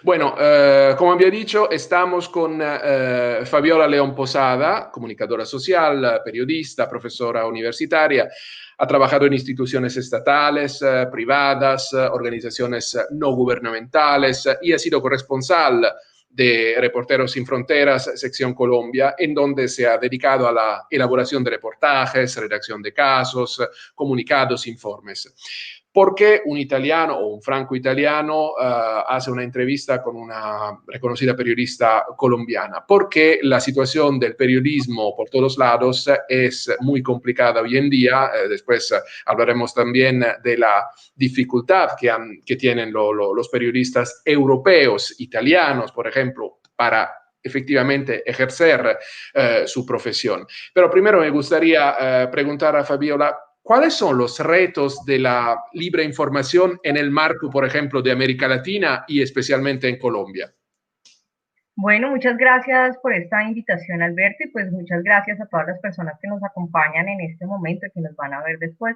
Bueno, como había dicho, estamos con Fabiola León Posada, comunicadora social, periodista, profesora universitaria. Ha trabajado en instituciones estatales, privadas, organizaciones no gubernamentales y ha sido corresponsal de Reporteros Sin Fronteras, sección Colombia, en donde se ha dedicado a la elaboración de reportajes, redacción de casos, comunicados, informes. ¿Por qué un italiano o un franco-italiano hace una entrevista con una reconocida periodista colombiana? Porque la situación del periodismo por todos lados es muy complicada hoy en día. Después hablaremos también de la dificultad que tienen los periodistas europeos, italianos, por ejemplo, para efectivamente ejercer su profesión. Pero primero me gustaría preguntar a Fabiola, ¿cuáles son los retos de la libre información en el marco, por ejemplo, de América Latina y especialmente en Colombia? Bueno, muchas gracias por esta invitación, Alberto, y pues muchas gracias a todas las personas que nos acompañan en este momento y que nos van a ver después.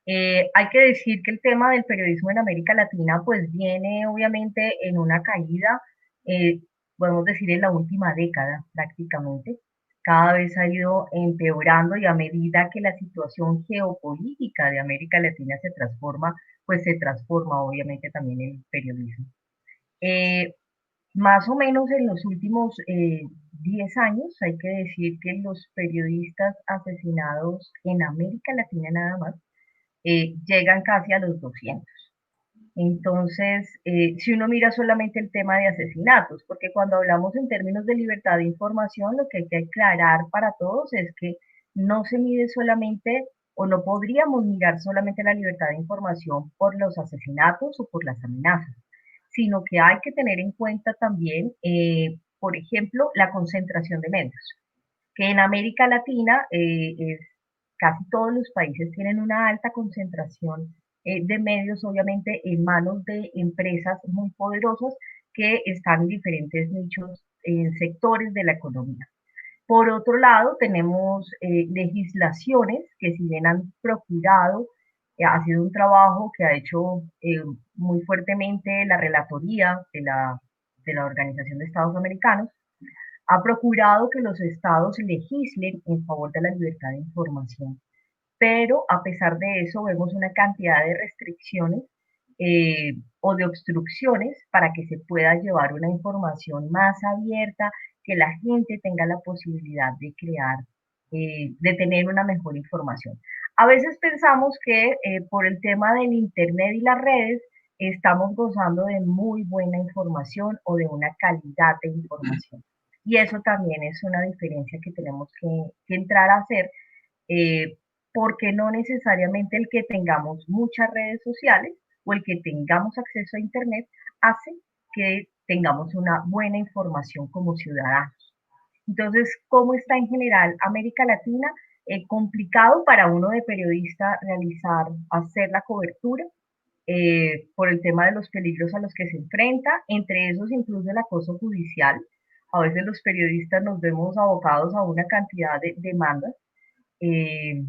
Hay que decir que el tema del periodismo en América Latina pues viene obviamente en una caída, eh, podemos decir en la última década prácticamente. Cada vez ha ido empeorando y a medida que la situación geopolítica de América Latina se transforma, pues se transforma obviamente también el periodismo. Eh, Más o menos en los últimos 10 años, hay que decir que los periodistas asesinados en América Latina nada más llegan casi a los 200. Entonces, si uno mira solamente el tema de asesinatos, porque cuando hablamos en términos de libertad de información, lo que hay que aclarar para todos es que no se mide solamente o no podríamos mirar solamente la libertad de información por los asesinatos o por las amenazas, sino que hay que tener en cuenta también, por ejemplo, la concentración de medios, que en América Latina casi todos los países tienen una alta concentración de medios, obviamente en manos de empresas muy poderosas que están en diferentes nichos, en sectores de la economía. Por otro lado, tenemos legislaciones que si bien han procurado, ha sido un trabajo que ha hecho muy fuertemente la relatoría de la Organización de Estados Americanos, ha procurado que los estados legislen en favor de la libertad de información, pero a pesar de eso vemos una cantidad de restricciones o de obstrucciones para que se pueda llevar una información más abierta, que la gente tenga la posibilidad de crear, de tener una mejor información. A veces pensamos que por el tema del Internet y las redes estamos gozando de muy buena información o de una calidad de información. Y eso también es una diferencia que tenemos que entrar a hacer, eh, porque no necesariamente el que tengamos muchas redes sociales o el que tengamos acceso a Internet hace que tengamos una buena información como ciudadanos. Entonces, ¿cómo está en general América Latina? Complicado para uno de periodista realizar, hacer la cobertura por el tema de los peligros a los que se enfrenta, entre esos incluso el acoso judicial. A veces los periodistas nos vemos abocados a una cantidad de demandas eh,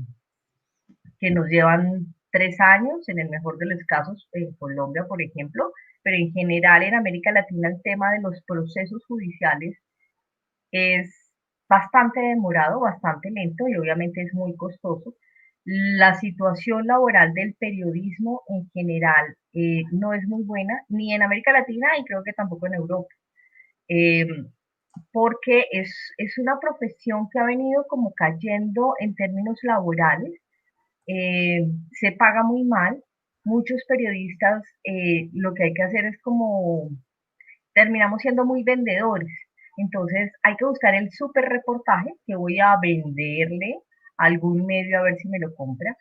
que nos llevan 3 años, en el mejor de los casos, en Colombia, por ejemplo, pero en general en América Latina el tema de los procesos judiciales es bastante demorado, bastante lento y obviamente es muy costoso. La situación laboral del periodismo en general no es muy buena, ni en América Latina y creo que tampoco en Europa. Eh, Porque es una profesión que ha venido como cayendo en términos laborales, se paga muy mal. Muchos periodistas lo que hay que hacer es como terminamos siendo muy vendedores. Entonces hay que buscar el super reportaje que voy a venderle a algún medio a ver si me lo compra.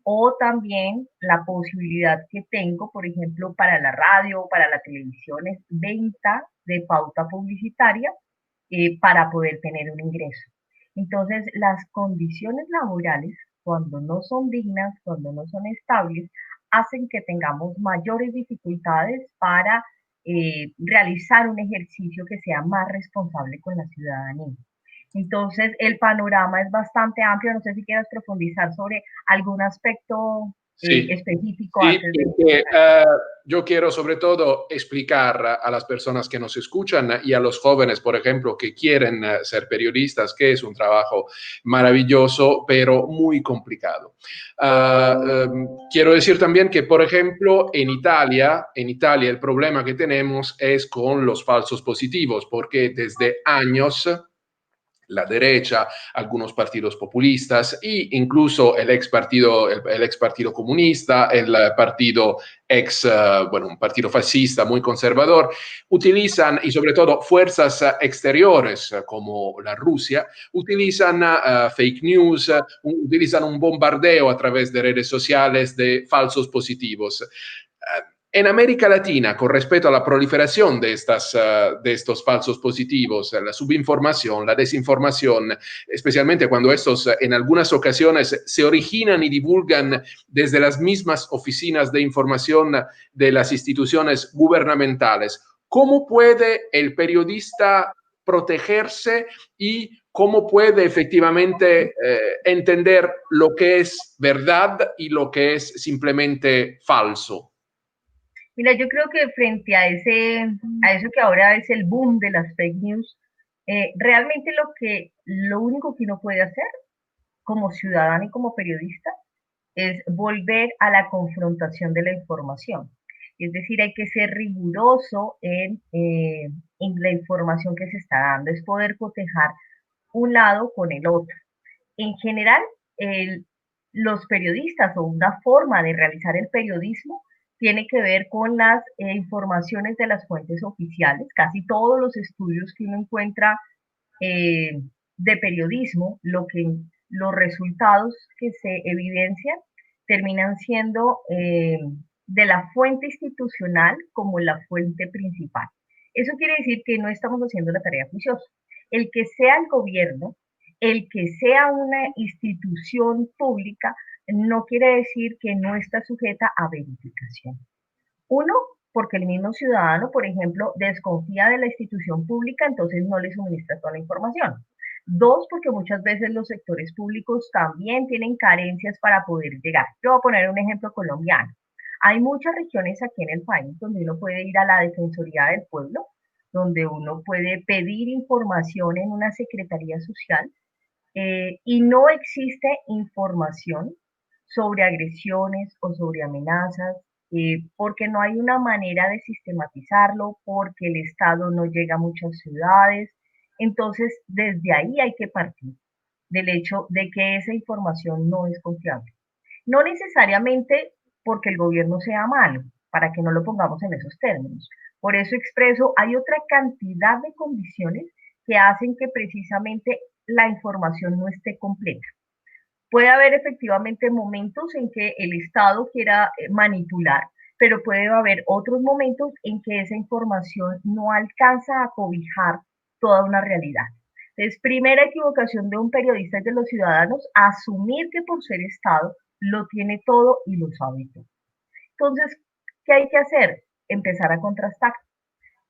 O también la posibilidad que tengo, por ejemplo, para la radio o para la televisión, es venta de pauta publicitaria para poder tener un ingreso. Entonces, las condiciones laborales, cuando no son dignas, cuando no son estables, hacen que tengamos mayores dificultades para realizar un ejercicio que sea más responsable con la ciudadanía. Entonces, el panorama es bastante amplio. No sé si quieras profundizar sobre algún aspecto Sí, específico sí, antes de porque empezar. yo quiero sobre todo explicar a las personas que nos escuchan y a los jóvenes, por ejemplo, que quieren ser periodistas, que es un trabajo maravilloso, pero muy complicado. Quiero decir también que, por ejemplo, en Italia el problema que tenemos es con los falsos positivos, porque desde años la derecha, algunos partidos populistas e incluso el ex partido comunista, el partido bueno, un partido fascista muy conservador, utilizan, y sobre todo fuerzas exteriores como la Rusia, utilizan fake news, utilizan un bombardeo a través de redes sociales de falsos positivos. En América Latina, con respecto a la proliferación de estos falsos positivos, la subinformación, la desinformación, especialmente cuando estos en algunas ocasiones se originan y divulgan desde las mismas oficinas de información de las instituciones gubernamentales, ¿cómo puede el periodista protegerse y cómo puede efectivamente entender lo que es verdad y lo que es simplemente falso? Mira, yo creo que frente a eso que ahora es el boom de las fake news, realmente lo único que uno puede hacer como ciudadano y como periodista es volver a la confrontación de la información. Es decir, hay que ser riguroso en la información que se está dando, es poder cotejar un lado con el otro. En general, el- los periodistas o una forma de realizar el periodismo tiene que ver con las informaciones de las fuentes oficiales. Casi todos los estudios que uno encuentra eh, de periodismo, los resultados que se evidencian terminan siendo de la fuente institucional como la fuente principal. Eso quiere decir que no estamos haciendo la tarea juiciosa. El que sea el gobierno, el que sea una institución pública, no quiere decir que no está sujeta a verificación. Uno, porque el mismo ciudadano, por ejemplo, desconfía de la institución pública, entonces no le suministra toda la información. Dos, porque muchas veces los sectores públicos también tienen carencias para poder llegar. Yo voy a poner un ejemplo colombiano. Hay muchas regiones aquí en el país donde uno puede ir a la Defensoría del Pueblo, donde uno puede pedir información en una secretaría social y no existe información sobre agresiones o sobre amenazas, porque no hay una manera de sistematizarlo, porque el Estado no llega a muchas ciudades. Entonces, desde ahí hay que partir del hecho de que esa información no es confiable. No necesariamente porque el gobierno sea malo, para que no lo pongamos en esos términos. Por eso expreso, hay otra cantidad de condiciones que hacen que precisamente la información no esté completa. Puede haber efectivamente momentos en que el Estado quiera manipular, pero puede haber otros momentos en que esa información no alcanza a cobijar toda una realidad. Entonces, primera equivocación de un periodista y de los ciudadanos, asumir que por ser Estado lo tiene todo y lo sabe todo. Entonces, ¿qué hay que hacer? Empezar a contrastar.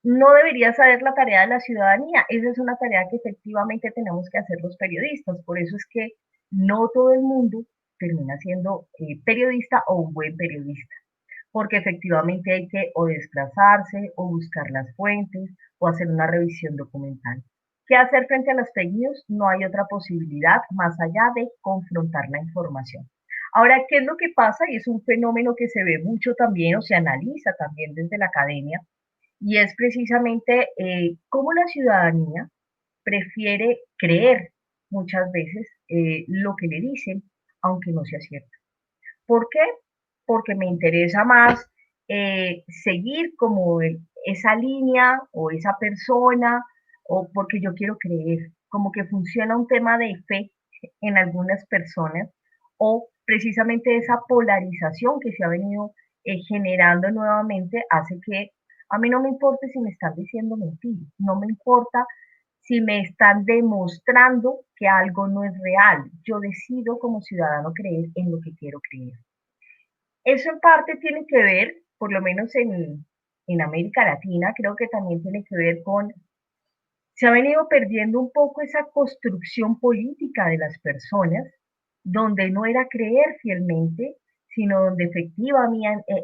No debería saber la tarea de la ciudadanía. Esa es una tarea que efectivamente tenemos que hacer los periodistas. Por eso es que no todo el mundo termina siendo periodista o un buen periodista, porque efectivamente hay que o desplazarse o buscar las fuentes o hacer una revisión documental. ¿Qué hacer frente a las fake news? No hay otra posibilidad más allá de confrontar la información. Ahora, ¿qué es lo que pasa? Y es un fenómeno que se ve mucho también o se analiza también desde la academia, y es precisamente cómo la ciudadanía prefiere creer muchas veces lo que le dicen, aunque no sea cierto. ¿Por qué? Porque me interesa más seguir como esa línea o esa persona, o porque yo quiero creer, como que funciona un tema de fe en algunas personas, o precisamente esa polarización que se ha venido generando nuevamente hace que a mí no me importe si me están diciendo mentiras, no me importa si me están demostrando que algo no es real. Yo decido como ciudadano creer en lo que quiero creer. Eso en parte tiene que ver, por lo menos en América Latina, creo que también tiene que ver con, se ha venido perdiendo un poco esa construcción política de las personas, donde no era creer fielmente, sino donde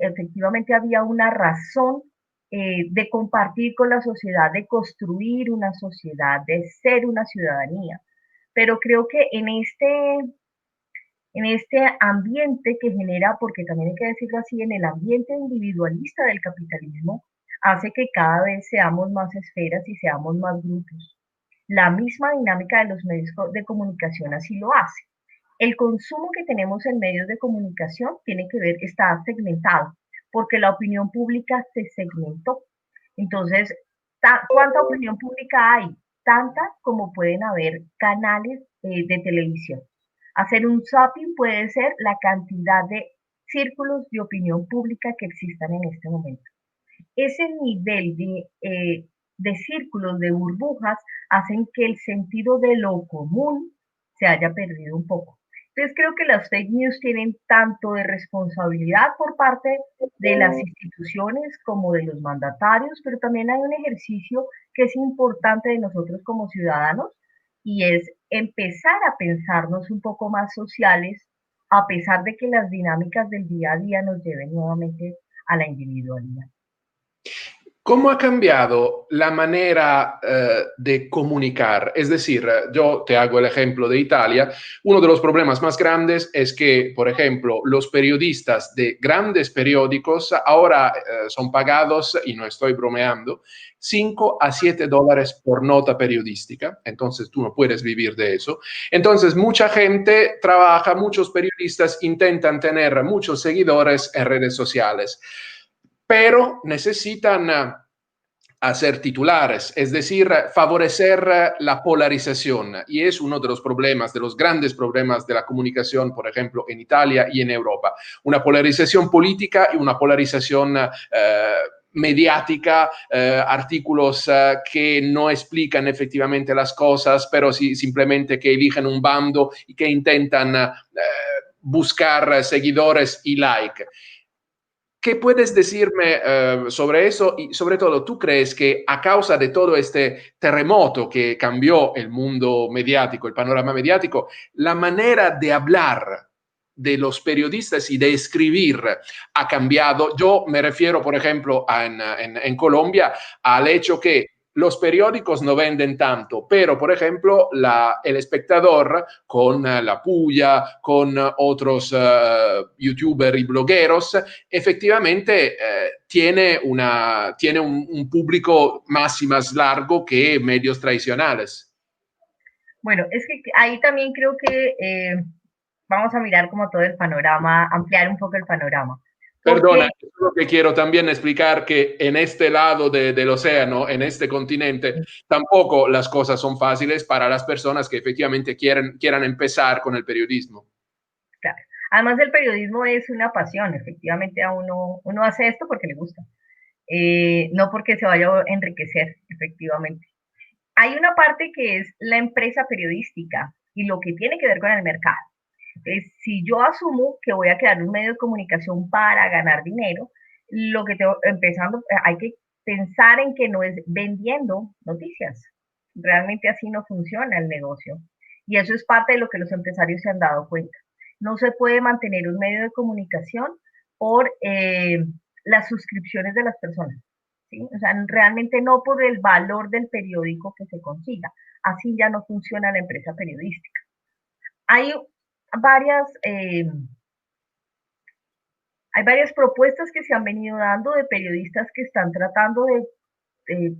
efectivamente había una razón de compartir con la sociedad, de construir una sociedad, de ser una ciudadanía. Pero creo que en este ambiente que genera, porque también hay que decirlo así, en el ambiente individualista del capitalismo, hace que cada vez seamos más esferas y seamos más grupos. La misma dinámica de los medios de comunicación así lo hace. El consumo que tenemos en medios de comunicación tiene que ver, está segmentado, porque la opinión pública se segmentó. Entonces, ¿cuánta opinión pública hay? Tanta como pueden haber canales de televisión. Hacer un zapping puede ser la cantidad de círculos de opinión pública que existan en este momento. Ese nivel de círculos, de burbujas, hacen que el sentido de lo común se haya perdido un poco. Entonces creo que las fake news tienen tanto de responsabilidad por parte de las instituciones como de los mandatarios, pero también hay un ejercicio que es importante de nosotros como ciudadanos y es empezar a pensarnos un poco más sociales, a pesar de que las dinámicas del día a día nos lleven nuevamente a la individualidad. ¿Cómo ha cambiado la manera de comunicar? Es decir, yo te hago el ejemplo de Italia. Uno de los problemas más grandes es que, por ejemplo, los periodistas de grandes periódicos ahora son pagados, y no estoy bromeando, 5 a 7 dólares por nota periodística. Entonces tú no puedes vivir de eso. Entonces mucha gente trabaja, muchos periodistas intentan tener muchos seguidores en redes sociales, pero necesitan hacer titulares, es decir, favorecer la polarización. Y es uno de los problemas, de los grandes problemas de la comunicación, por ejemplo, en Italia y en Europa. Una polarización política y una polarización mediática, artículos que no explican efectivamente las cosas, pero simplemente que eligen un bando y que intentan buscar seguidores y like. ¿Qué puedes decirme sobre eso? Y sobre todo, ¿tú crees que a causa de todo este terremoto que cambió el mundo mediático, el panorama mediático, la manera de hablar de los periodistas y de escribir ha cambiado? Yo me refiero, por ejemplo, en Colombia, al hecho que los periódicos no venden tanto, pero, por ejemplo, el espectador con la Puya, con otros youtuber y blogueros, efectivamente tiene un público más y más largo que medios tradicionales. Bueno, es que ahí también creo que vamos a mirar como todo el panorama, ampliar un poco el panorama. Perdona, Porque, es lo que quiero también explicar, que en este lado del océano, en este continente, tampoco las cosas son fáciles para las personas que efectivamente quieran empezar con el periodismo. claro, además el periodismo es una pasión, efectivamente a uno hace esto porque le gusta, no porque se vaya a enriquecer, efectivamente. Hay una parte que es la empresa periodística y lo que tiene que ver con el mercado. Si yo asumo que voy a crear un medio de comunicación para ganar dinero, lo que tengo, empezando, hay que pensar en que no es vendiendo noticias. Realmente así no funciona el negocio. Y eso es parte de lo que los empresarios se han dado cuenta. No se puede mantener un medio de comunicación por las suscripciones de las personas. ¿Sí? O sea, realmente no por el valor del periódico que se consiga. Así ya no funciona la empresa periodística. Hay varias, eh, hay varias propuestas que se han venido dando de periodistas que están tratando de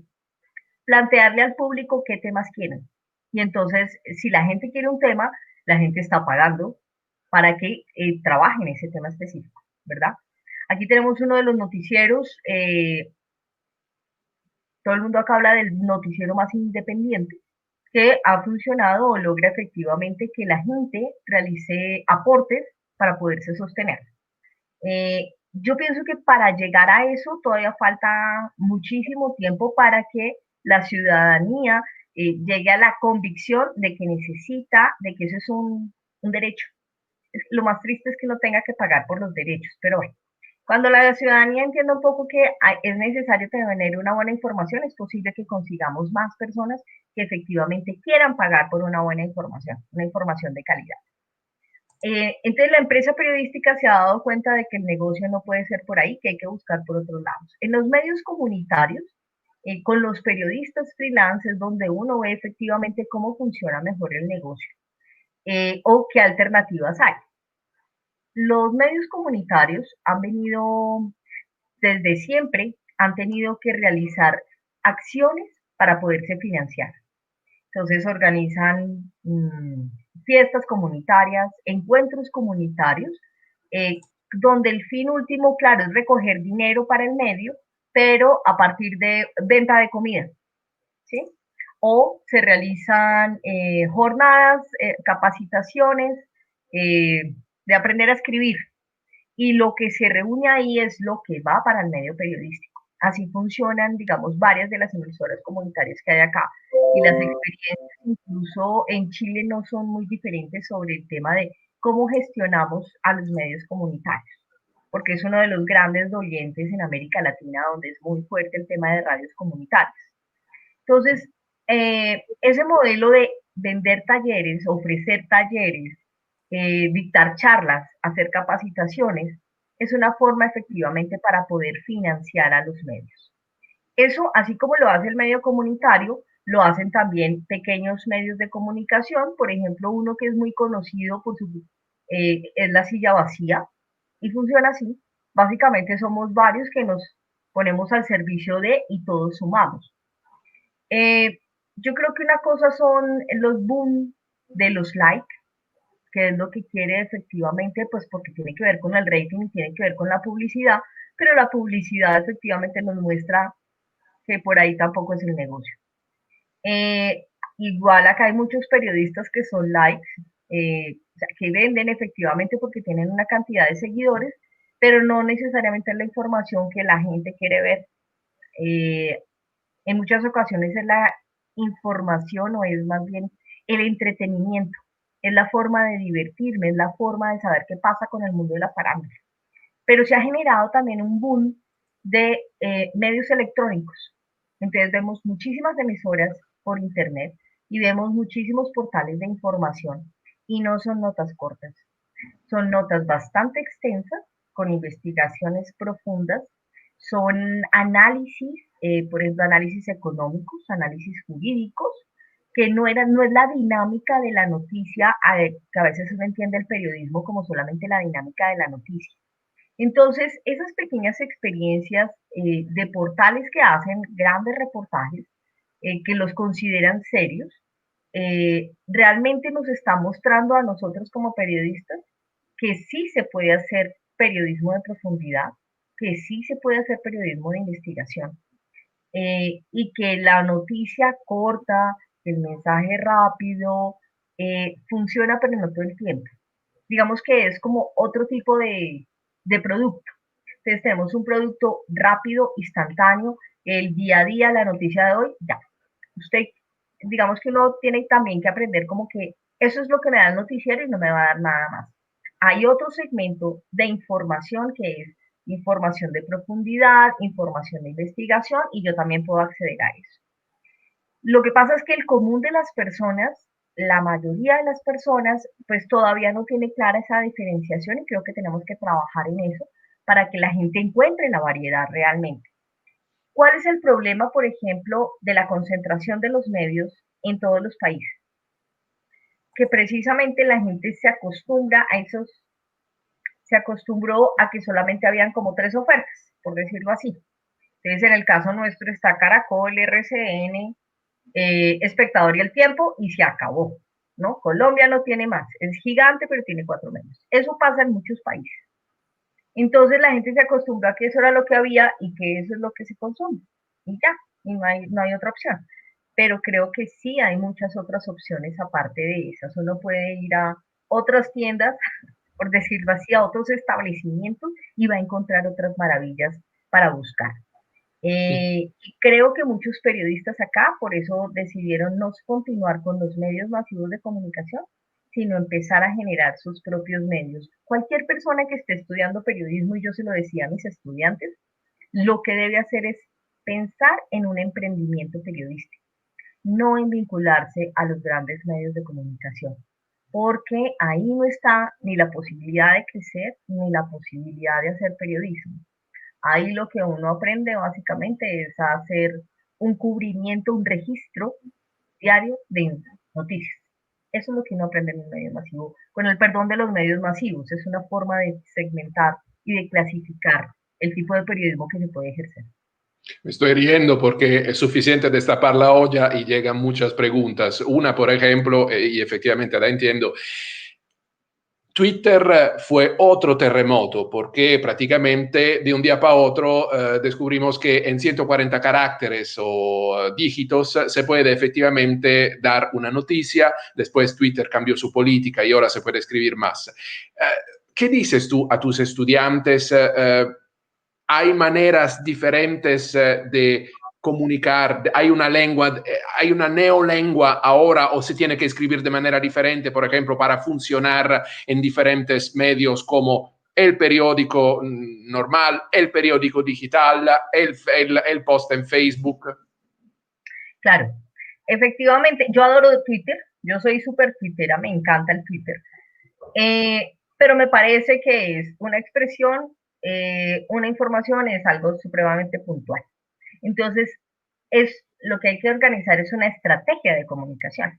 plantearle al público qué temas quieren. Y entonces, si la gente quiere un tema, la gente está pagando para que trabaje en ese tema específico, ¿verdad? Aquí tenemos uno de los noticieros, todo el mundo acá habla del noticiero más independiente, que ha funcionado o logra efectivamente que la gente realice aportes para poderse sostener. Yo pienso que para llegar a eso todavía falta muchísimo tiempo para que la ciudadanía llegue a la convicción de que necesita, de que eso es un derecho. Lo más triste es que no tenga que pagar por los derechos, pero bueno, cuando la ciudadanía entienda un poco que es necesario tener una buena información, es posible que consigamos más personas que efectivamente quieran pagar por una buena información de calidad. Entonces la empresa periodística se ha dado cuenta de que el negocio no puede ser por ahí, que hay que buscar por otros lados. En los medios comunitarios, con los periodistas freelance es donde uno ve efectivamente cómo funciona mejor el negocio o qué alternativas hay. Los medios comunitarios han venido desde siempre, han tenido que realizar acciones para poderse financiar. Entonces organizan fiestas comunitarias, encuentros comunitarios, eh, donde el fin último, claro, es recoger dinero para el medio, pero a partir de venta de comida, ¿sí? O se realizan jornadas, capacitaciones de aprender a escribir, y lo que se reúne ahí es lo que va para el medio periodístico. Así funcionan, digamos, varias de las emisoras comunitarias que hay acá. Y las experiencias, incluso en Chile, no son muy diferentes sobre el tema de cómo gestionamos a los medios comunitarios, porque es uno de los grandes dolientes en América Latina, donde es muy fuerte el tema de radios comunitarias. Entonces, ese modelo de vender talleres, ofrecer talleres, dictar charlas, hacer capacitaciones, es una forma efectivamente para poder financiar a los medios. Eso, así como lo hace el medio comunitario, lo hacen también pequeños medios de comunicación, por ejemplo, uno que es muy conocido por su, es La Silla Vacía, y funciona así. Básicamente somos varios que nos ponemos al servicio de y todos sumamos. Eh, yo creo que una cosa son los boom de los likes, que es lo que quiere efectivamente, pues porque tiene que ver con el rating y tiene que ver con la publicidad, pero la publicidad efectivamente nos muestra que por ahí tampoco es el negocio. Eh, Igual acá hay muchos periodistas que son likes, o sea, que venden efectivamente porque tienen una cantidad de seguidores, pero no necesariamente es la información que la gente quiere ver. Eh, en muchas ocasiones es la información o es más bien el entretenimiento, es la forma de divertirme, es la forma de saber qué pasa con el mundo de la farándula. Pero se ha generado también un boom de medios electrónicos. Entonces vemos muchísimas emisoras por internet y vemos muchísimos portales de información y no son notas cortas, son notas bastante extensas, con investigaciones profundas, son análisis, por ejemplo, análisis económicos, análisis jurídicos, que no es la dinámica de la noticia, que a veces uno entiende el periodismo como solamente la dinámica de la noticia. Entonces, esas pequeñas experiencias de portales que hacen grandes reportajes, que los consideran serios, realmente nos está mostrando a nosotros como periodistas que sí se puede hacer periodismo de profundidad, que sí se puede hacer periodismo de investigación, y que la noticia corta, el mensaje rápido, funciona pero no todo el tiempo. Digamos que es como otro tipo de producto. Entonces tenemos un producto rápido, instantáneo, el día a día, la noticia de hoy, ya. Usted, digamos que uno tiene también que aprender como que eso es lo que me da el noticiero y no me va a dar nada más. Hay otro segmento de información que es información de profundidad, información de investigación, y yo también puedo acceder a eso. Lo que pasa es que el común de las personas, la mayoría de las personas, pues todavía no tiene clara esa diferenciación y creo que tenemos que trabajar en eso para que la gente encuentre la variedad realmente. ¿Cuál es el problema, por ejemplo, de la concentración de los medios en todos los países? Que precisamente la gente se acostumbra a esos, se acostumbró a que solamente habían como tres ofertas, por decirlo así. Entonces, en el caso nuestro está Caracol, RCN, Espectador y El Tiempo, y se acabó, ¿no? Colombia no tiene más, es gigante, pero tiene cuatro medios. Eso pasa en muchos países. Entonces la gente se acostumbra a que eso era lo que había y que eso es lo que se consume. Y ya, y no hay otra opción. Pero creo que sí hay muchas otras opciones aparte de esas. Uno puede ir a otras tiendas, por decirlo así, a otros establecimientos y va a encontrar otras maravillas para buscar. Sí. Creo que muchos periodistas acá por eso decidieron no continuar con los medios masivos de comunicación, sino empezar a generar sus propios medios. Cualquier persona que esté estudiando periodismo, y yo se lo decía a mis estudiantes, lo que debe hacer es pensar en un emprendimiento periodístico, no en vincularse a los grandes medios de comunicación. porque ahí no está ni la posibilidad de crecer ni la posibilidad de hacer periodismo. Ahí lo que uno aprende básicamente es a hacer un cubrimiento, un registro diario de noticias. Eso es lo que uno aprende en un medio masivo, con el perdón de los medios masivos. Es una forma de segmentar y de clasificar el tipo de periodismo que se puede ejercer. Me estoy riendo porque es suficiente destapar la olla y llegan muchas preguntas. Una, por ejemplo, y efectivamente la entiendo, Twitter fue otro terremoto porque prácticamente de un día para otro descubrimos que en 140 caracteres o dígitos se puede efectivamente dar una noticia, después Twitter cambió su política y ahora se puede escribir más. ¿Qué dices tú a tus estudiantes? ¿Hay maneras diferentes de comunicar? ¿Hay una lengua, hay una neolengua ahora o se tiene que escribir de manera diferente, por ejemplo, para funcionar en diferentes medios como el periódico normal, el periódico digital, el post en Facebook? Claro, efectivamente, yo adoro Twitter, yo soy súper twittera, me encanta el Twitter, pero me parece que es una expresión, una información es algo supremamente puntual. Entonces, es lo que hay que organizar es una estrategia de comunicación.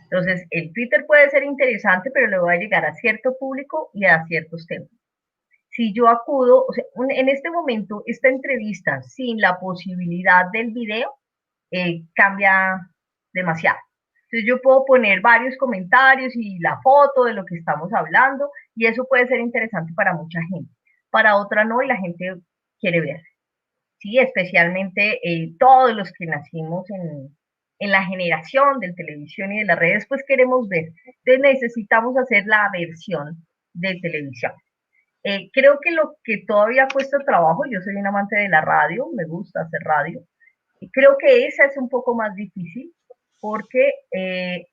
Entonces, el Twitter puede ser interesante, pero le va a llegar a cierto público y a ciertos temas. Si yo acudo, o sea, en este momento, esta entrevista sin la posibilidad del video cambia demasiado. Entonces yo puedo poner varios comentarios y la foto de lo que estamos hablando y eso puede ser interesante para mucha gente. Para otra no y la gente quiere ver. Sí, especialmente todos los que nacimos en la generación de televisión y de las redes, pues queremos ver. Entonces necesitamos hacer la versión de televisión. Creo que lo que todavía cuesta trabajo, yo soy un amante de la radio, me gusta hacer radio, creo que esa es un poco más difícil porque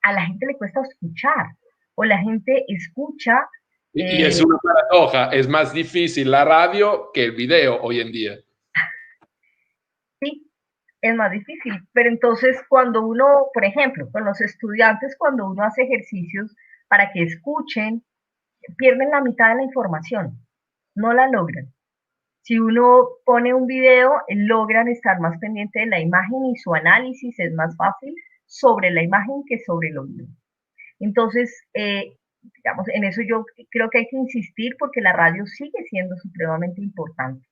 a la gente le cuesta escuchar o la gente escucha, Y es una paradoja, es más difícil la radio que el video hoy en día. sí, es más difícil, pero entonces cuando uno, por ejemplo, con los estudiantes, cuando uno hace ejercicios para que escuchen, pierden la mitad de la información, no la logran. Si uno pone un video, logran estar más pendiente de la imagen y su análisis es más fácil sobre la imagen que sobre el oído. Entonces, digamos, en eso yo creo que hay que insistir porque la radio sigue siendo supremamente importante.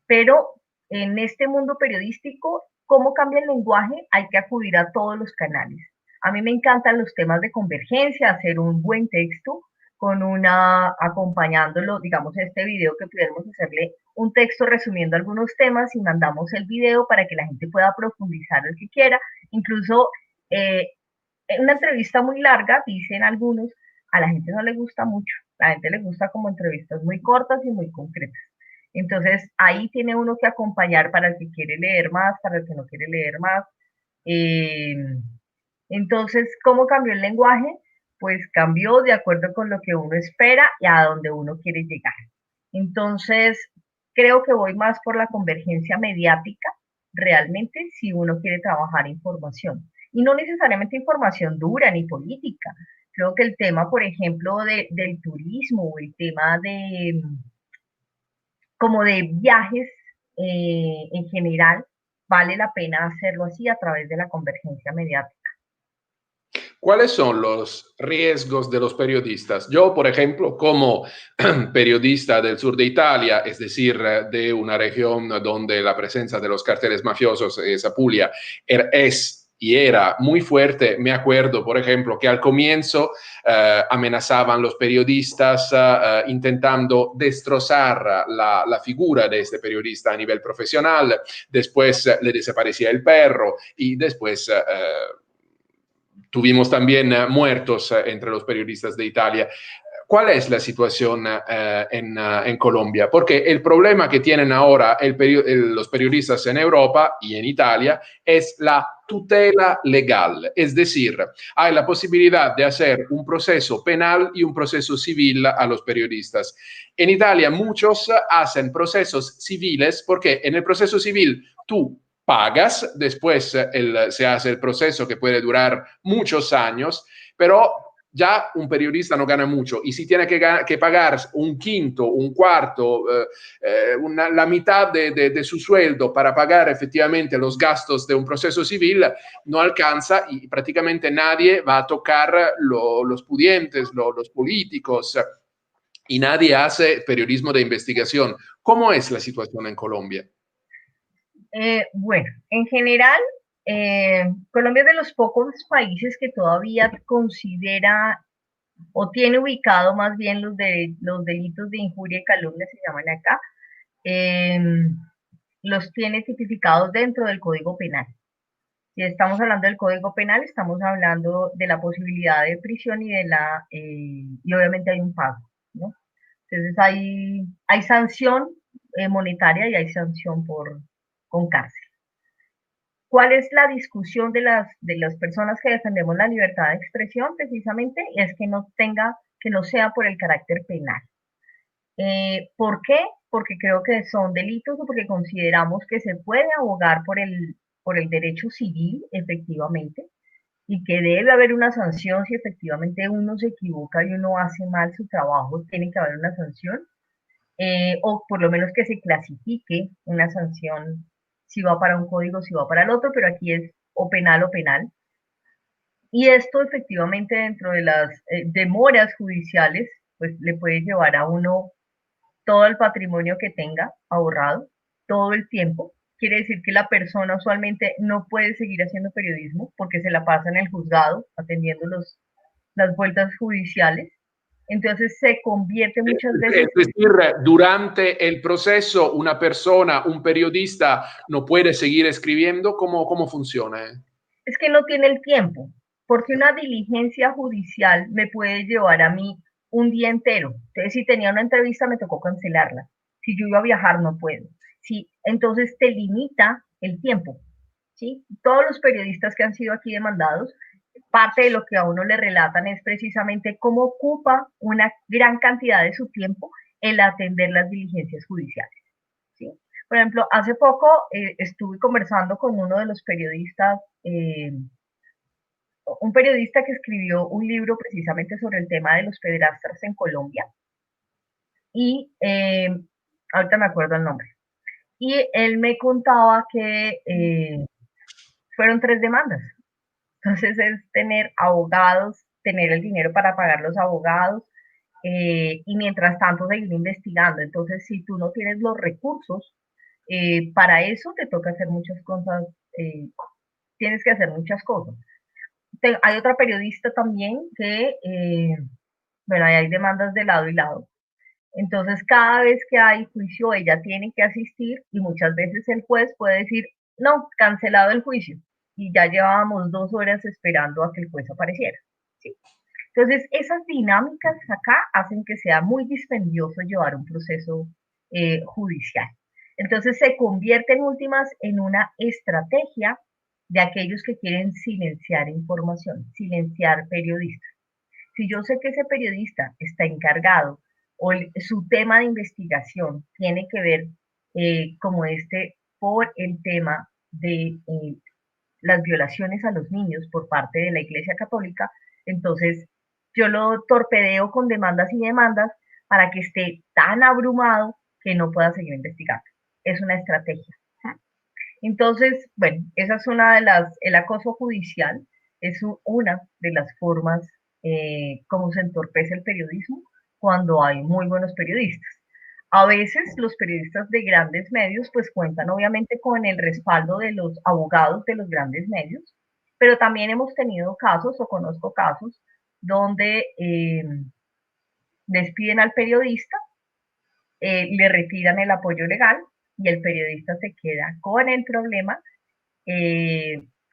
Pero en este mundo periodístico, ¿cómo cambia el lenguaje? Hay que acudir a todos los canales. A mí me encantan los temas de convergencia, hacer un buen texto con una, acompañándolo, digamos, este video que pudiéramos hacerle un texto resumiendo algunos temas y mandamos el video para que la gente pueda profundizar el que quiera. Incluso en una entrevista muy larga, dicen algunos, a la gente no le gusta mucho, a la gente le gusta como entrevistas muy cortas y muy concretas. Entonces, ahí tiene uno que acompañar para el que quiere leer más, para el que no quiere leer más. Eh, entonces, ¿cómo cambió el lenguaje? Pues cambió de acuerdo con lo que uno espera y a donde uno quiere llegar. Entonces, creo que voy más por la convergencia mediática, realmente, si uno quiere trabajar información. Y no necesariamente información dura ni política. Creo que el tema, por ejemplo, del turismo o el tema de como de viajes en general, vale la pena hacerlo así a través de la convergencia mediática. ¿Cuáles son los riesgos de los periodistas? Yo, por ejemplo, como periodista del sur de Italia, es decir, de una región donde la presencia de los carteles mafiosos, esa Puglia, es y era muy fuerte. Me acuerdo, por ejemplo, que al comienzo amenazaban los periodistas intentando destrozar la figura de este periodista a nivel profesional, después le desaparecía el perro y después tuvimos también muertos entre los periodistas de Italia. ¿Cuál es la situación en Colombia? Porque el problema que tienen ahora los periodistas en Europa y en Italia es la tutela legal, es decir, hay la posibilidad de hacer un proceso penal y un proceso civil a los periodistas. En Italia muchos hacen procesos civiles porque en el proceso civil tú pagas, después se hace el proceso que puede durar muchos años, pero ya un periodista no gana mucho y si tiene que pagar un quinto, un cuarto, la mitad de su sueldo para pagar efectivamente los gastos de un proceso civil, no alcanza y prácticamente nadie va a tocar los pudientes, los políticos y nadie hace periodismo de investigación. ¿Cómo es la situación en Colombia? Bueno, en general, Colombia es de los pocos países que todavía considera o tiene ubicado más bien los delitos de injuria y calumnia, se llaman acá, eh, los tiene tipificados dentro del Código Penal. Si estamos hablando del Código Penal, estamos hablando de la posibilidad de prisión y obviamente hay un pago, ¿no? Entonces hay sanción monetaria y hay sanción con cárcel. ¿Cuál es la discusión de las personas que defendemos la libertad de expresión? Precisamente es que no sea por el carácter penal. ¿Por qué? Porque creo que son delitos o porque consideramos que se puede abogar por el derecho civil, efectivamente, y que debe haber una sanción si efectivamente uno se equivoca y uno hace mal su trabajo, tiene que haber una sanción, o por lo menos que se clasifique una sanción si va para un código, si va para el otro, pero aquí es o penal o penal. Y esto efectivamente dentro de las demoras judiciales, pues le puede llevar a uno todo el patrimonio que tenga ahorrado, todo el tiempo. Quiere decir que la persona usualmente no puede seguir haciendo periodismo porque se la pasa en el juzgado atendiendo las vueltas judiciales. Entonces se convierte muchas Es veces. decir, durante el proceso, una persona, un periodista, no puede seguir escribiendo. ¿Cómo funciona? Es que no tiene el tiempo, porque una diligencia judicial me puede llevar a mí un día entero. Entonces, si tenía una entrevista, me tocó cancelarla. Si yo iba a viajar, no puedo. Sí, entonces te limita el tiempo. ¿Sí? Todos los periodistas que han sido aquí demandados, parte de lo que a uno le relatan es precisamente cómo ocupa una gran cantidad de su tiempo el atender las diligencias judiciales. ¿Sí? Por ejemplo, hace poco estuve conversando con uno de los periodistas, un periodista que escribió un libro precisamente sobre el tema de los pederastas en Colombia, y ahorita me acuerdo el nombre. Y él me contaba que fueron 3 demandas. Entonces es tener abogados, tener el dinero para pagar los abogados y mientras tanto seguir investigando. Entonces, si tú no tienes los recursos, para eso te toca hacer muchas cosas, tienes que hacer muchas cosas. Hay otra periodista también que, bueno, hay demandas de lado y lado. Entonces, cada vez que hay juicio, ella tiene que asistir y muchas veces el juez puede decir, no, cancelado el juicio. Y ya llevábamos 2 horas esperando a que el juez apareciera. ¿Sí? Entonces, esas dinámicas acá hacen que sea muy dispendioso llevar un proceso judicial. Entonces, se convierte en últimas en una estrategia de aquellos que quieren silenciar información, silenciar periodistas. Si yo sé que ese periodista está encargado o su tema de investigación tiene que ver como por el tema de las violaciones a los niños por parte de la Iglesia Católica, entonces yo lo torpedeo con demandas y demandas para que esté tan abrumado que no pueda seguir investigando. Es una estrategia. Entonces, bueno, esa es el acoso judicial es una de las formas como se entorpece el periodismo cuando hay muy buenos periodistas. A veces los periodistas de grandes medios pues cuentan obviamente con el respaldo de los abogados de los grandes medios, pero también hemos tenido casos o conozco casos donde despiden al periodista, le retiran el apoyo legal y el periodista se queda con el problema.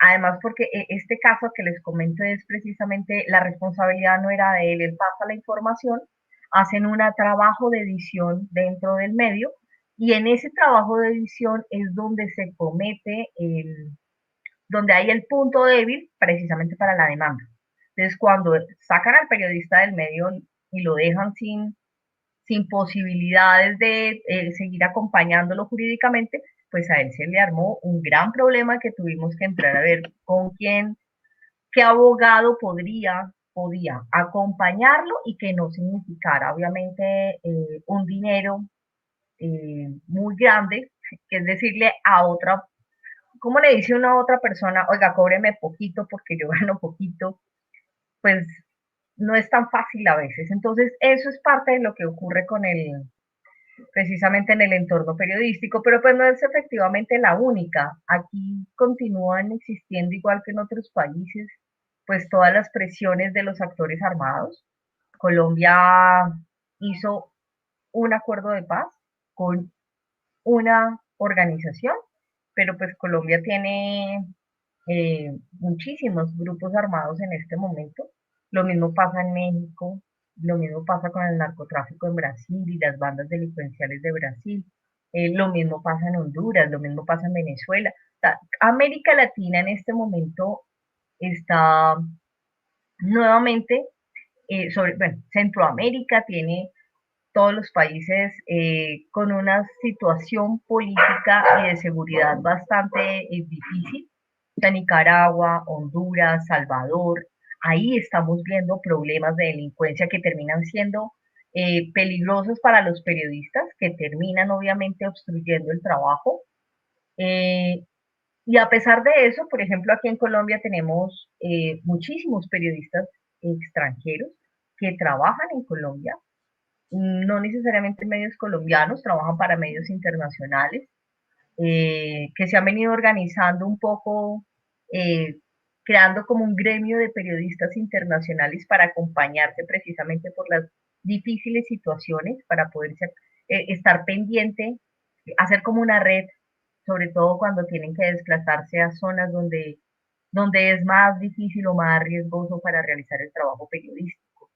Además, porque este caso que les comento es precisamente la responsabilidad no era de él, él pasa la información, hacen un trabajo de edición dentro del medio y en ese trabajo de edición es donde se comete donde hay el punto débil precisamente para la demanda. Entonces, cuando sacan al periodista del medio y lo dejan sin posibilidades de seguir acompañándolo jurídicamente, pues a él se le armó un gran problema que tuvimos que entrar a ver con quién, qué abogado podría podía acompañarlo y que no significara obviamente un dinero muy grande, que es decirle a otra, ¿cómo le dice uno a otra persona, oiga, cóbreme poquito porque yo gano poquito? Pues no es tan fácil a veces. Entonces, eso es parte de lo que ocurre con precisamente en el entorno periodístico, pero pues no es efectivamente la única. Aquí continúan existiendo, igual que en otros países, pues todas las presiones de los actores armados. Colombia hizo un acuerdo de paz con una organización, pero pues Colombia tiene muchísimos grupos armados en este momento. Lo mismo pasa en México, lo mismo pasa con el narcotráfico en Brasil y las bandas delincuenciales de Brasil. Lo mismo pasa en Honduras, lo mismo pasa en Venezuela. O sea, América Latina en este momento está nuevamente, bueno, Centroamérica tiene todos los países con una situación política y de seguridad bastante difícil. O sea, Nicaragua, Honduras, Salvador, ahí estamos viendo problemas de delincuencia que terminan siendo peligrosos para los periodistas, que terminan obviamente obstruyendo el trabajo. Eh, y a pesar de eso, por ejemplo, aquí en Colombia tenemos muchísimos periodistas extranjeros que trabajan en Colombia, no necesariamente medios colombianos, trabajan para medios internacionales, que se han venido organizando un poco, eh, creando como un gremio de periodistas internacionales para acompañarse precisamente por las difíciles situaciones, para poder estar pendiente, hacer como una red, sobre todo cuando tienen que desplazarse a zonas donde es más difícil o más riesgoso para realizar el trabajo periodístico.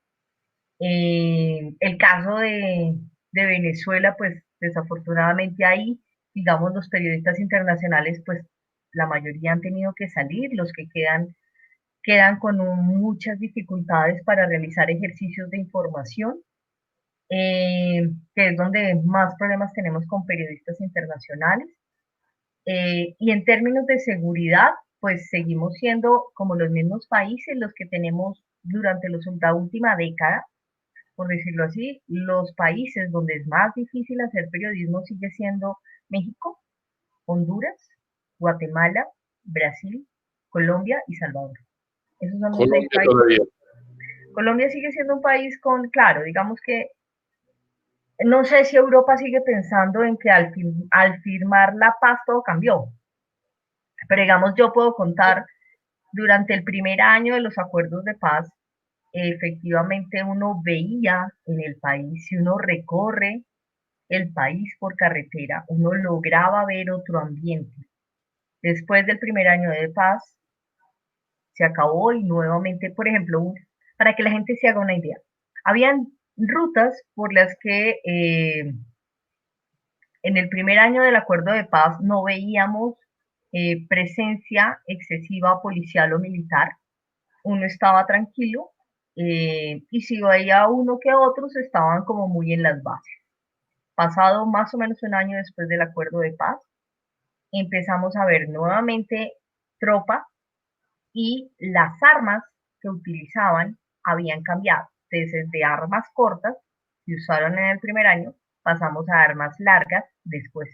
El caso de Venezuela, pues desafortunadamente ahí, digamos, los periodistas internacionales, pues la mayoría han tenido que salir, los que quedan con muchas dificultades para realizar ejercicios de información, que es donde más problemas tenemos con periodistas internacionales. Y en términos de seguridad, pues seguimos siendo como los mismos países los que tenemos durante la última década, por decirlo así, los países donde es más difícil hacer periodismo sigue siendo México, Honduras, Guatemala, Brasil, Colombia y Salvador. Esos son los 6 Colombia países. todavía. Colombia sigue siendo un país con, claro, digamos que no sé si Europa sigue pensando en que al firmar la paz todo cambió, pero digamos yo puedo contar durante el primer año de los acuerdos de paz, efectivamente uno veía en el país, si uno recorre el país por carretera, uno lograba ver otro ambiente. Después del primer año de paz, se acabó y nuevamente, por ejemplo, para que la gente se haga una idea, habían rutas por las que en el primer año del acuerdo de paz no veíamos presencia excesiva policial o militar, uno estaba tranquilo, y si veía uno que otros estaban como muy en las bases. Pasado más o menos un año después del acuerdo de paz, empezamos a ver nuevamente tropa y las armas que utilizaban habían cambiado. Desde armas cortas que usaron en el primer año, pasamos a armas largas después.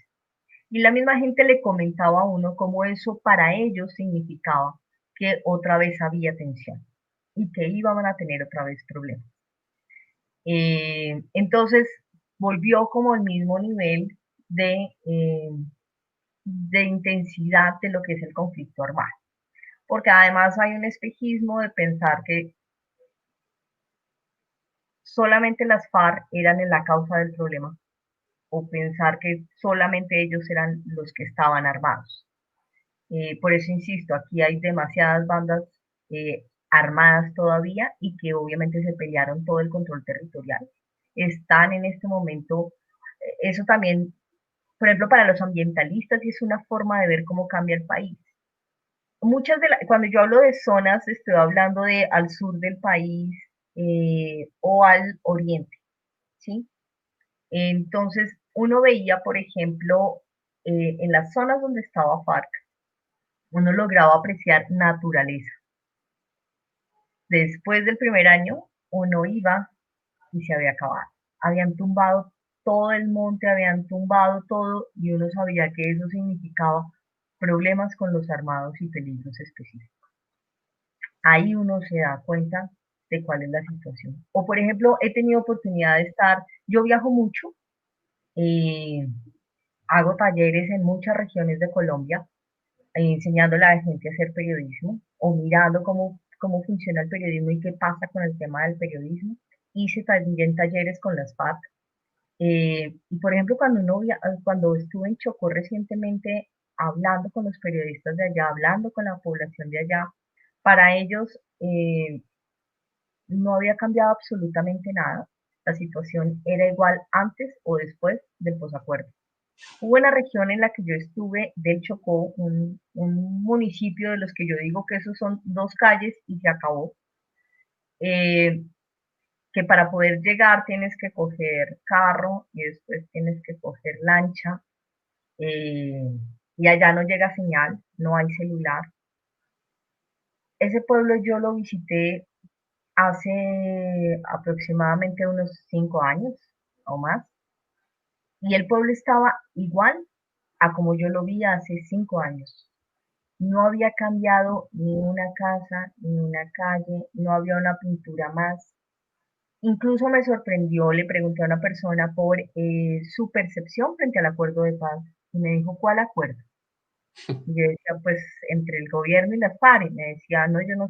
Y la misma gente le comentaba a uno cómo eso para ellos significaba que otra vez había tensión y que iban a tener otra vez problemas. Entonces volvió como el mismo nivel de intensidad de lo que es el conflicto armado. Porque además hay un espejismo de pensar que solamente las FARC eran en la causa del problema o pensar que solamente ellos eran los que estaban armados. Por eso insisto, aquí hay demasiadas bandas armadas todavía y que obviamente se pelearon todo el control territorial. Están en este momento, eso también, por ejemplo, para los ambientalistas es una forma de ver cómo cambia el país. Cuando yo hablo de zonas, estoy hablando de al sur del país o al oriente, ¿sí? Entonces, uno veía, por ejemplo, en las zonas donde estaba FARC, uno lograba apreciar naturaleza. Después del primer año, uno iba y se había acabado. Habían tumbado todo el monte, habían tumbado todo y uno sabía que eso significaba problemas con los armados y peligros específicos. Ahí uno se da cuenta de cuál es la situación. O por ejemplo, he tenido oportunidad de estar, yo viajo mucho, eh, hago talleres en muchas regiones de Colombia, enseñándole a la gente a hacer periodismo o mirando cómo funciona el periodismo y qué pasa con el tema del periodismo. Hice también talleres con las FARC. Y por ejemplo, cuando estuve en Chocó recientemente hablando con los periodistas de allá, hablando con la población de allá, para ellos no había cambiado absolutamente nada. La situación era igual antes o después del posacuerdo. Hubo una región en la que yo estuve del Chocó, un municipio de los que yo digo que esos son dos calles y se acabó, eh, que para poder llegar tienes que coger carro y después tienes que coger lancha, eh, y allá no llega señal, no hay celular. Ese pueblo yo lo visité hace aproximadamente unos 5 años o más, y el pueblo estaba igual a como yo lo vi hace 5 años. No había cambiado ni una casa, ni una calle, no había una pintura más. Incluso me sorprendió, le pregunté a una persona por su percepción frente al acuerdo de paz y me dijo, ¿cuál acuerdo? Y yo decía, pues entre el gobierno y las FARC. Y me decía, no, yo no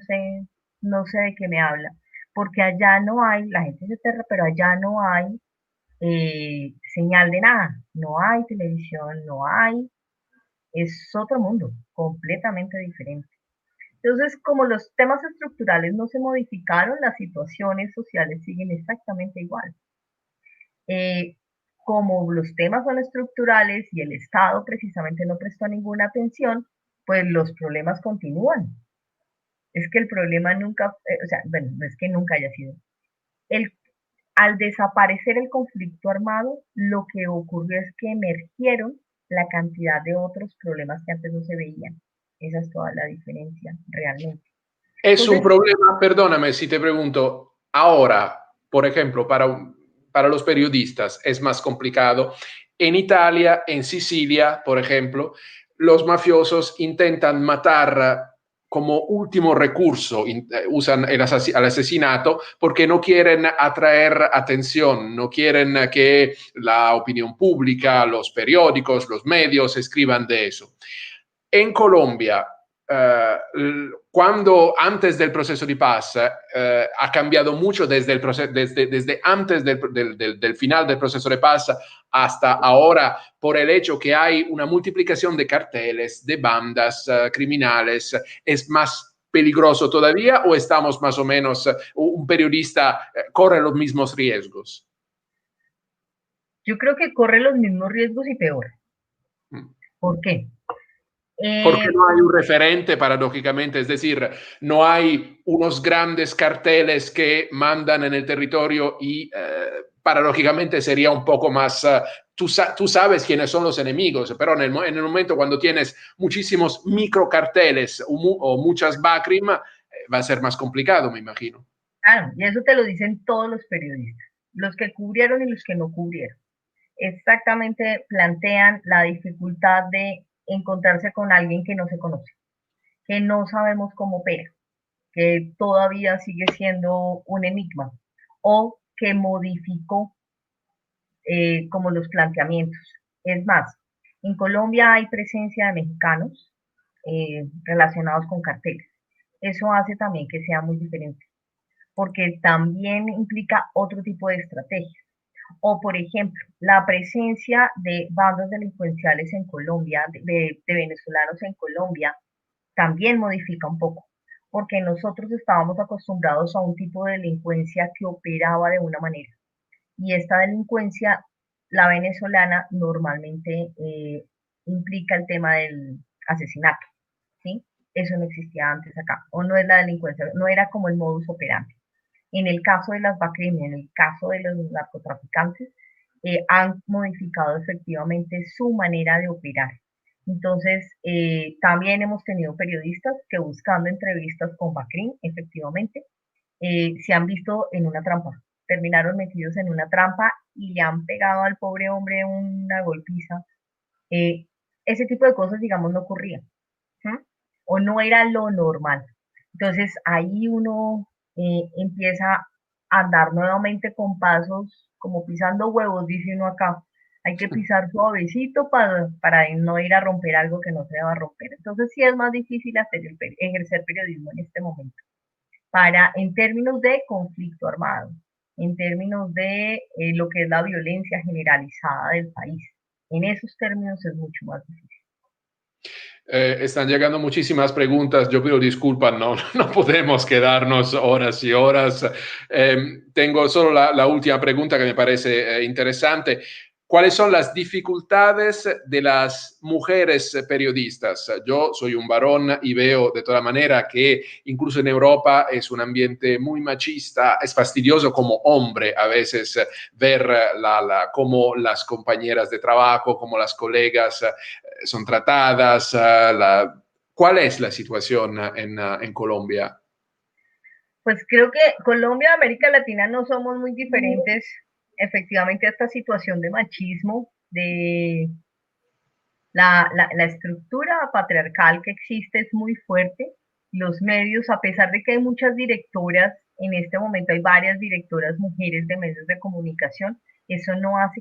sé de qué me habla, porque allá no hay, la gente se aterra, pero allá no hay señal de nada, no hay televisión, no hay, es otro mundo, completamente diferente. Entonces, como los temas estructurales no se modificaron, las situaciones sociales siguen exactamente igual. Eh, como los temas son estructurales y el Estado precisamente no prestó ninguna atención, pues los problemas continúan. Es que el problema nunca, o sea, bueno, no es que nunca haya sido. El, al desaparecer el conflicto armado, lo que ocurrió es que emergieron la cantidad de otros problemas que antes no se veían. Esa es toda la diferencia, realmente. Es un Entonces, problema, perdóname si te pregunto, ahora, por ejemplo, para los periodistas es más complicado. En Italia, en Sicilia, por ejemplo, los mafiosos intentan matar como último recurso, usan el asesinato porque no quieren atraer atención, no quieren que la opinión pública, los periódicos, los medios escriban de eso. En Colombia, cuando antes del proceso de paz ha cambiado mucho desde antes del final del proceso de paz hasta ahora por el hecho que hay una multiplicación de carteles, de bandas criminales. ¿Es más peligroso todavía o estamos más o menos, un periodista corre los mismos riesgos? yo creo que corre los mismos riesgos y peor. Mm. ¿Por qué? Porque Eh, no hay un referente, paradójicamente, es decir, no hay unos grandes carteles que mandan en el territorio y paradójicamente sería un poco más, tú sabes quiénes son los enemigos, pero en el momento cuando tienes muchísimos microcarteles o muchas BACRIM, va a ser más complicado, me imagino. claro, y eso te lo dicen todos los periodistas, los que cubrieron y los que no cubrieron. Exactamente plantean la dificultad de encontrarse con alguien que no se conoce, que no sabemos cómo opera, que todavía sigue siendo un enigma o que modificó como los planteamientos. Es más, en Colombia hay presencia de mexicanos relacionados con carteles. Eso hace también que sea muy diferente, porque también implica otro tipo de estrategia. O, por ejemplo, la presencia de bandas delincuenciales en Colombia, de venezolanos en Colombia, también modifica un poco, porque nosotros estábamos acostumbrados a un tipo de delincuencia que operaba de una manera. Y esta delincuencia, la venezolana, normalmente implica el tema del asesinato, ¿sí? Eso no existía antes acá, o no es la delincuencia, no era como el modus operandi. En el caso de las BACRIM, en el caso de los narcotraficantes, han modificado efectivamente su manera de operar. Entonces, también hemos tenido periodistas que buscando entrevistas con BACRIM, efectivamente, se han visto en una trampa, terminaron metidos en una trampa y le han pegado al pobre hombre una golpiza. Eh, Ese tipo de cosas, digamos, no ocurría, ¿sí? O no era lo normal. Entonces ahí uno empieza a andar nuevamente con pasos como pisando huevos, dice uno acá. Hay que pisar suavecito para no ir a romper algo que no se va a romper. Entonces sí es más difícil ejercer periodismo en este momento en términos de conflicto armado, en términos de lo que es la violencia generalizada del país. En esos términos es mucho más difícil. Están llegando muchísimas preguntas. Yo pido disculpas, no, no podemos quedarnos horas y horas. Tengo solo la última pregunta que me parece interesante. ¿Cuáles son las dificultades de las mujeres periodistas? Yo soy un varón y veo de toda manera que incluso en Europa es un ambiente muy machista. Es fastidioso como hombre a veces ver cómo las compañeras de trabajo, como las colegas son tratadas. ¿Cuál es la situación en Colombia? Pues creo que Colombia y América Latina no somos muy diferentes. Efectivamente, esta situación de machismo, de la estructura patriarcal que existe es muy fuerte. Los medios, a pesar de que hay muchas directoras, en este momento hay varias directoras mujeres de medios de comunicación, eso no hace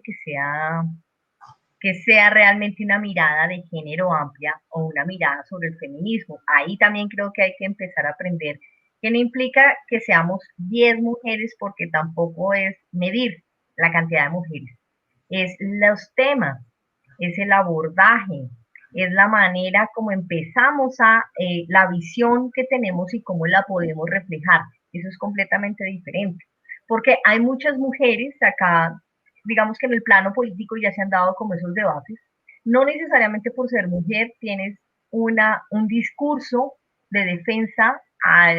que sea realmente una mirada de género amplia o una mirada sobre el feminismo. Ahí también creo que hay que empezar a aprender que no implica que seamos 10 mujeres porque tampoco es medir la cantidad de mujeres, es los temas, es el abordaje, es la manera como empezamos la visión que tenemos y cómo la podemos reflejar. Eso es completamente diferente, porque hay muchas mujeres acá, digamos que en el plano político ya se han dado como esos debates, no necesariamente por ser mujer tienes un discurso de defensa a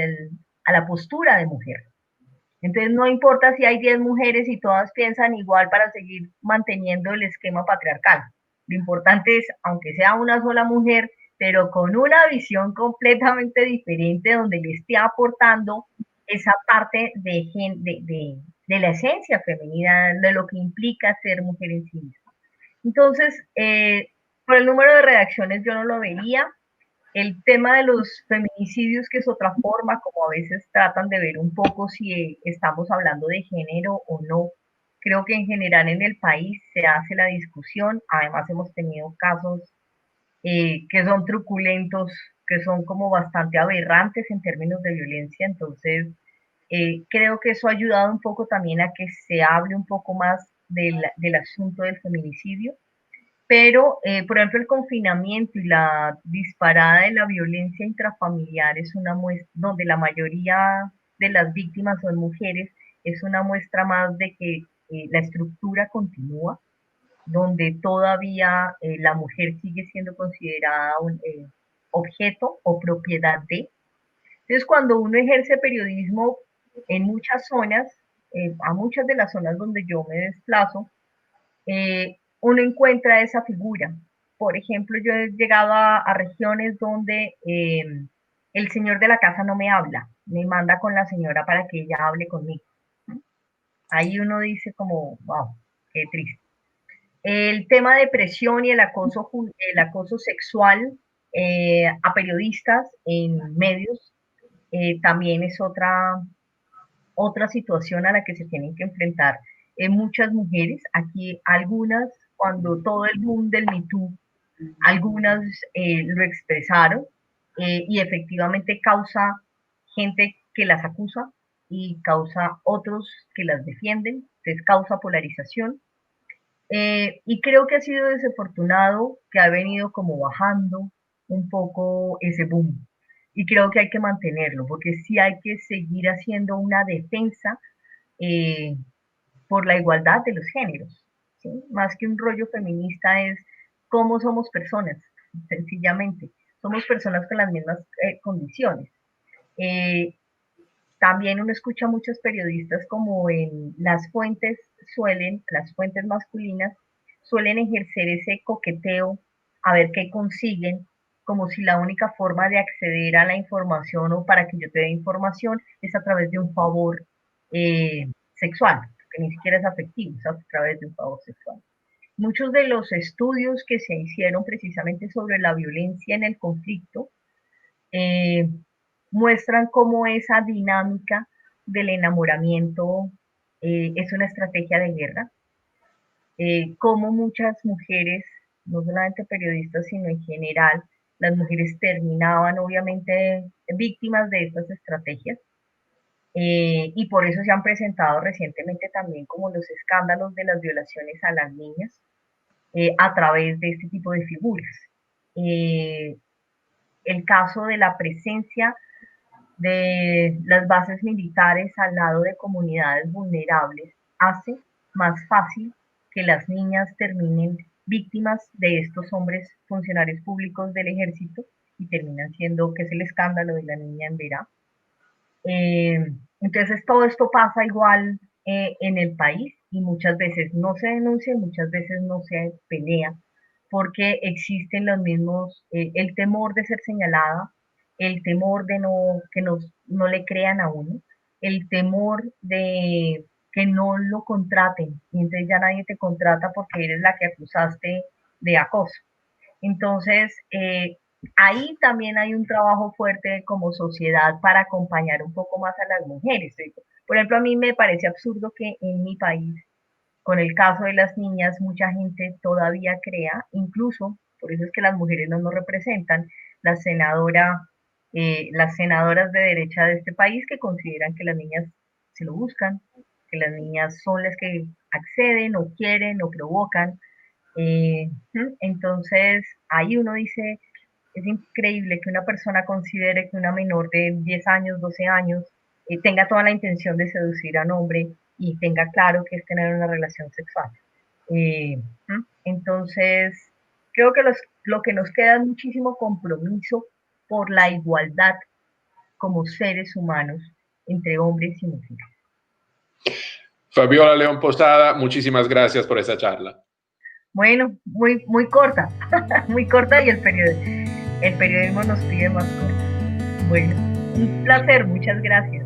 la postura de mujer. Entonces no importa si hay 10 mujeres y todas piensan igual para seguir manteniendo el esquema patriarcal. Lo importante es, aunque sea una sola mujer, pero con una visión completamente diferente donde le esté aportando esa parte de la esencia femenina, de lo que implica ser mujer en sí misma. Entonces, por el número de redacciones yo no lo vería. El tema de los feminicidios, que es otra forma, como a veces tratan de ver un poco si estamos hablando de género o no. Creo que en general en el país se hace la discusión. Además, hemos tenido casos que son truculentos, que son como bastante aberrantes en términos de violencia. Entonces, creo que eso ha ayudado un poco también a que se hable un poco más del asunto del feminicidio, pero, por ejemplo, el confinamiento y la disparada de la violencia intrafamiliar es una muestra, donde la mayoría de las víctimas son mujeres, es una muestra más de que la estructura continúa, donde todavía la mujer sigue siendo considerada un objeto o propiedad de. Entonces, cuando uno ejerce periodismo en muchas zonas, a muchas de las zonas donde yo me desplazo, uno encuentra esa figura. Por ejemplo, yo he llegado a regiones donde el señor de la casa no me habla, me manda con la señora para que ella hable conmigo. Ahí uno dice como, wow, qué triste. El tema de presión y el acoso sexual a periodistas en medios también es otra situación a la que se tienen que enfrentar muchas mujeres. Aquí algunas, cuando todo el boom del Me Too, algunas lo expresaron y efectivamente causa gente que las acusa y causa otros que las defienden, entonces causa polarización. Y creo que ha sido desafortunado que ha venido como bajando un poco ese boom. Y creo que hay que mantenerlo, porque sí hay que seguir haciendo una defensa eh, por la igualdad de los géneros. ¿Sí? Más que un rollo feminista es cómo somos personas, sencillamente. Somos personas con las mismas condiciones. Eh, También uno escucha a muchos periodistas como en las fuentes masculinas suelen ejercer ese coqueteo a ver qué consiguen como si la única forma de acceder a la información o para que yo te dé información es a través de un favor sexual, que ni siquiera es afectivo, es a través de un favor sexual. Muchos de los estudios que se hicieron precisamente sobre la violencia en el conflicto eh, muestran cómo esa dinámica del enamoramiento es una estrategia de guerra, cómo muchas mujeres, no solamente periodistas, sino en general, las mujeres terminaban obviamente víctimas de estas estrategias. Y por eso se han presentado recientemente también como los escándalos de las violaciones a las niñas a través de este tipo de figuras. El caso de la presencia de las bases militares al lado de comunidades vulnerables hace más fácil que las niñas terminen víctimas de estos hombres funcionarios públicos del ejército y terminan siendo, que es el escándalo de la niña en Verá. Entonces todo esto pasa igual en el país y muchas veces no se denuncia, muchas veces no se pelea porque existen los mismos, el temor de ser señalada, el temor de que no le crean a uno, el temor de que no lo contraten, y entonces ya nadie te contrata porque eres la que acusaste de acoso. Entonces, ahí también hay un trabajo fuerte como sociedad para acompañar un poco más a las mujeres. Por ejemplo, a mí me parece absurdo que en mi país con el caso de las niñas, mucha gente todavía crea, incluso, por eso es que las mujeres no nos representan, la senadora, las senadoras de derecha de este país que consideran que las niñas se lo buscan, que las niñas son las que acceden o quieren o provocan. Entonces, ahí uno dice, es increíble que una persona considere que una menor de 10 años, 12 años, tenga toda la intención de seducir a un hombre y tenga claro que es tener una relación sexual. Eh, entonces, creo que lo que nos queda es muchísimo compromiso por la igualdad como seres humanos entre hombres y mujeres. Fabiola León Posada, muchísimas gracias por esta charla. Bueno, muy corta, muy corta y el periodismo nos pide más corta. Bueno, un placer, muchas gracias.